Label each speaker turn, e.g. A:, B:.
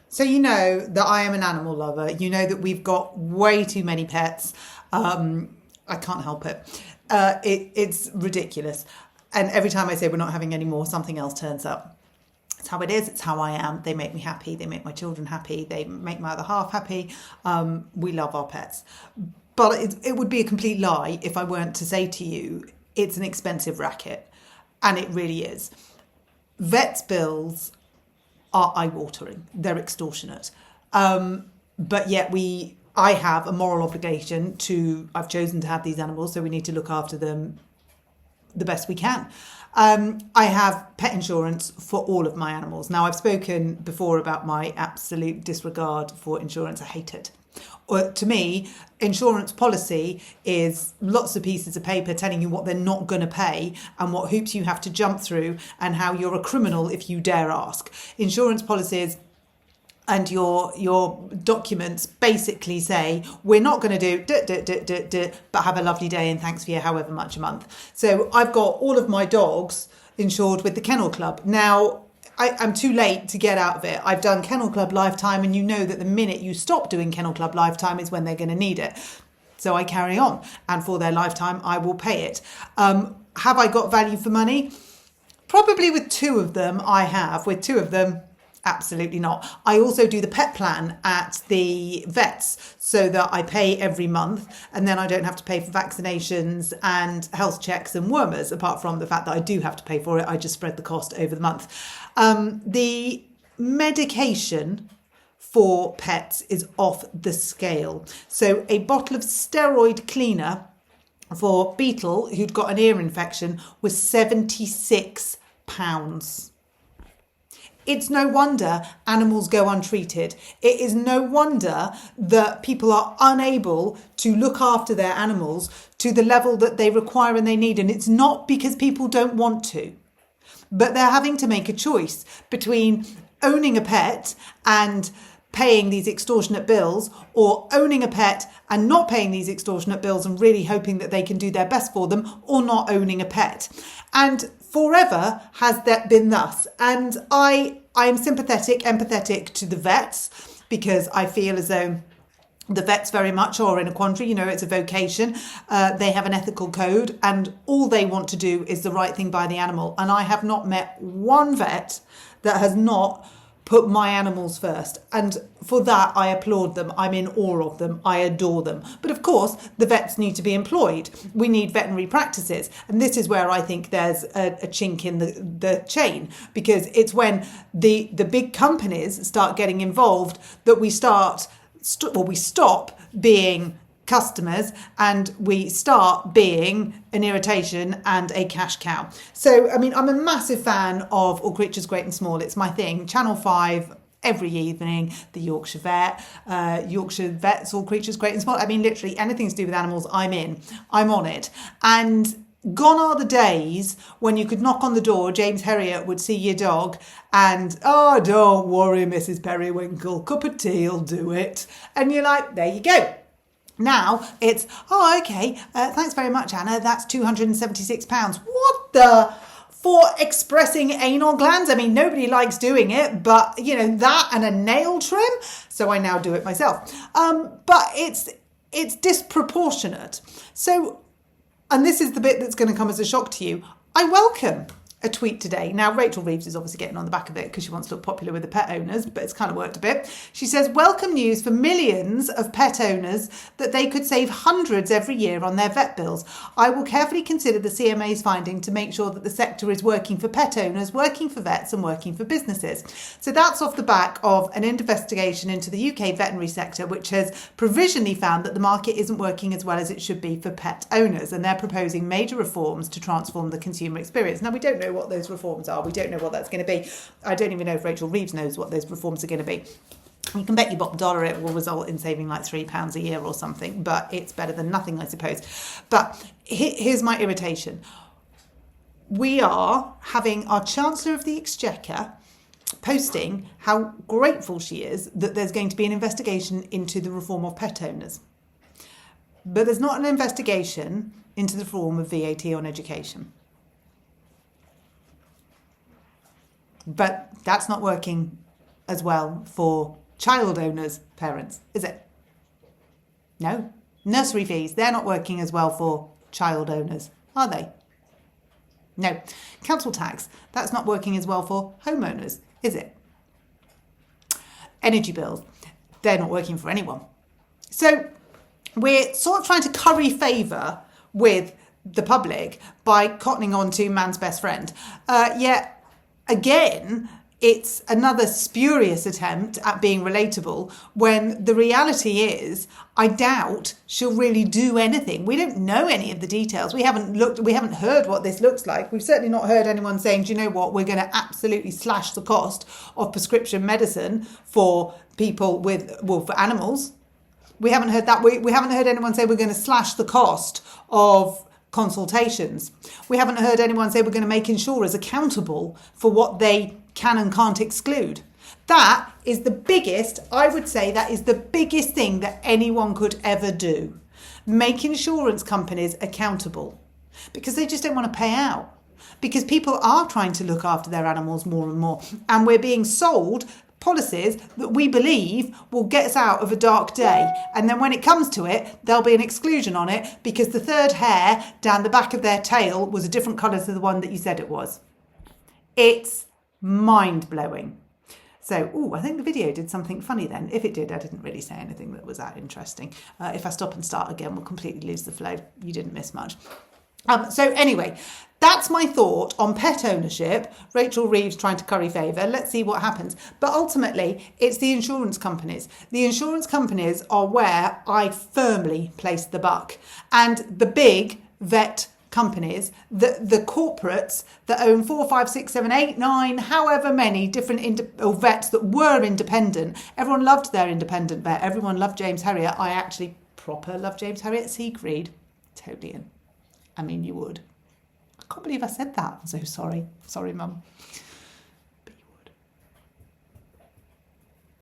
A: So you know that I am an animal lover. You know that we've got way too many pets. I can't help it. It's ridiculous. And every time I say we're not having any more, something else turns up. It's how it is. It's how I am. They make me happy. They make my children happy. They make my other half happy. We love our pets. But it would be a complete lie if I weren't to say to you, it's an expensive racket. And it really is. Vets' bills are eye-watering. They're extortionate. But yet I have a moral obligation I've chosen to have these animals, so we need to look after them the best we can. I have pet insurance for all of my animals. Now, I've spoken before about my absolute disregard for insurance. I hate it. To me, insurance policy is lots of pieces of paper telling you what they're not going to pay and what hoops you have to jump through and how you're a criminal if you dare ask. Insurance policies and your documents basically say, we're not going to do but have a lovely day and thanks for your however much a month. So I've got all of my dogs insured with the Kennel Club. Now, I'm too late to get out of it. I've done Kennel Club Lifetime, and you know that the minute you stop doing Kennel Club Lifetime is when they're going to need it. So I carry on, and for their lifetime, I will pay it. Have I got value for money? Probably with two of them, I have. With two of them, absolutely not. I also do the pet plan at the vets so that I pay every month and then I don't have to pay for vaccinations and health checks and wormers, apart from the fact that I do have to pay for it. I just spread the cost over the month. The medication for pets is off the scale. So a bottle of steroid cleaner for Beetle, who'd got an ear infection, was £76. It's no wonder animals go untreated. It is no wonder that people are unable to look after their animals to the level that they require and they need. And it's not because people don't want to, but they're having to make a choice between owning a pet and paying these extortionate bills, or owning a pet and not paying these extortionate bills and really hoping that they can do their best for them, or not owning a pet. And forever has that been thus. And I am empathetic to the vets, because I feel as though the vets very much are in a quandary. You know, it's a vocation. They have an ethical code and all they want to do is the right thing by the animal. And I have not met one vet that has not put my animals first. And for that, I applaud them. I'm in awe of them. I adore them. But of course, the vets need to be employed. We need veterinary practices. And this is where I think there's a chink in the chain, because it's when the big companies start getting involved that we stop being customers and we start being an irritation and a cash cow. So, I mean, I'm a massive fan of All Creatures Great and Small. It's my thing. Channel 5 every evening, the Yorkshire Vets, All Creatures Great and Small. I mean, literally anything to do with animals, I'm in. I'm on it. And gone are the days when you could knock on the door, James Herriot would see your dog and, oh, don't worry, Mrs. Periwinkle, cup of tea'll do it. And you're like, there you go. Now it's, oh, okay, thanks very much, Anna. That's £276. What the? For expressing anal glands? I mean, nobody likes doing it, but, you know, that and a nail trim. So I now do it myself. But it's disproportionate. So, and this is the bit that's going to come as a shock to you. I welcome a tweet today. Now, Rachel Reeves is obviously getting on the back of it because she wants to look popular with the pet owners, but it's kind of worked a bit. She says, welcome news for millions of pet owners that they could save hundreds every year on their vet bills. I will carefully consider the CMA's finding to make sure that the sector is working for pet owners, working for vets and working for businesses. So that's off the back of an investigation into the UK veterinary sector, which has provisionally found that the market isn't working as well as it should be for pet owners. And they're proposing major reforms to transform the consumer experience. Now, we don't know what those reforms are. We don't know what that's going to be. I don't even know if Rachel Reeves knows what those reforms are going to be. You can bet you bottom dollar it will result in saving like £3 a year or something, but it's better than nothing, I suppose. But here's my irritation. We are having our Chancellor of the Exchequer posting how grateful she is that there's going to be an investigation into the reform of pet owners. But there's not an investigation into the reform of VAT on education. But that's not working as well for child owners' parents, is it? No. Nursery fees, they're not working as well for child owners, are they? No. Council tax, that's not working as well for homeowners, is it? Energy bills, they're not working for anyone. So we're sort of trying to curry favour with the public by cottoning on to man's best friend. Yet, again, it's another spurious attempt at being relatable when the reality is, I doubt she'll really do anything. We don't know any of the details. We haven't heard what this looks like. We've certainly not heard anyone saying, do you know what, we're going to absolutely slash the cost of prescription medicine for people for animals. We haven't heard that. We haven't heard anyone say we're going to slash the cost of consultations. We haven't heard anyone say we're going to make insurers accountable for what they can and can't exclude. That is the biggest, I would say that is the biggest thing that anyone could ever do. Make insurance companies accountable, because they just don't want to pay out. Because people are trying to look after their animals more and more, and we're being sold policies that we believe will get us out of a dark day, and then when it comes to it, there'll be an exclusion on it because the third hair down the back of their tail was a different colour to the one that you said it was. It's mind-blowing. So, I think the video did something funny then. If it did, I didn't really say anything that was that interesting. If I stop and start again, we'll completely lose the flow. You didn't miss much. So anyway, that's my thought on pet ownership. Rachel Reeves trying to curry favour. Let's see what happens. But ultimately, it's the insurance companies. The insurance companies are where I firmly place the buck. And the big vet companies, the corporates that own 4, 5, 6, 7, 8, 9, however many different vets that were independent. Everyone loved their independent vet. Everyone loved James Herriot. I actually proper love James Herriot. Siegfried. Totally in. I mean, you would. I can't believe I said that. I'm so sorry. Sorry, Mum.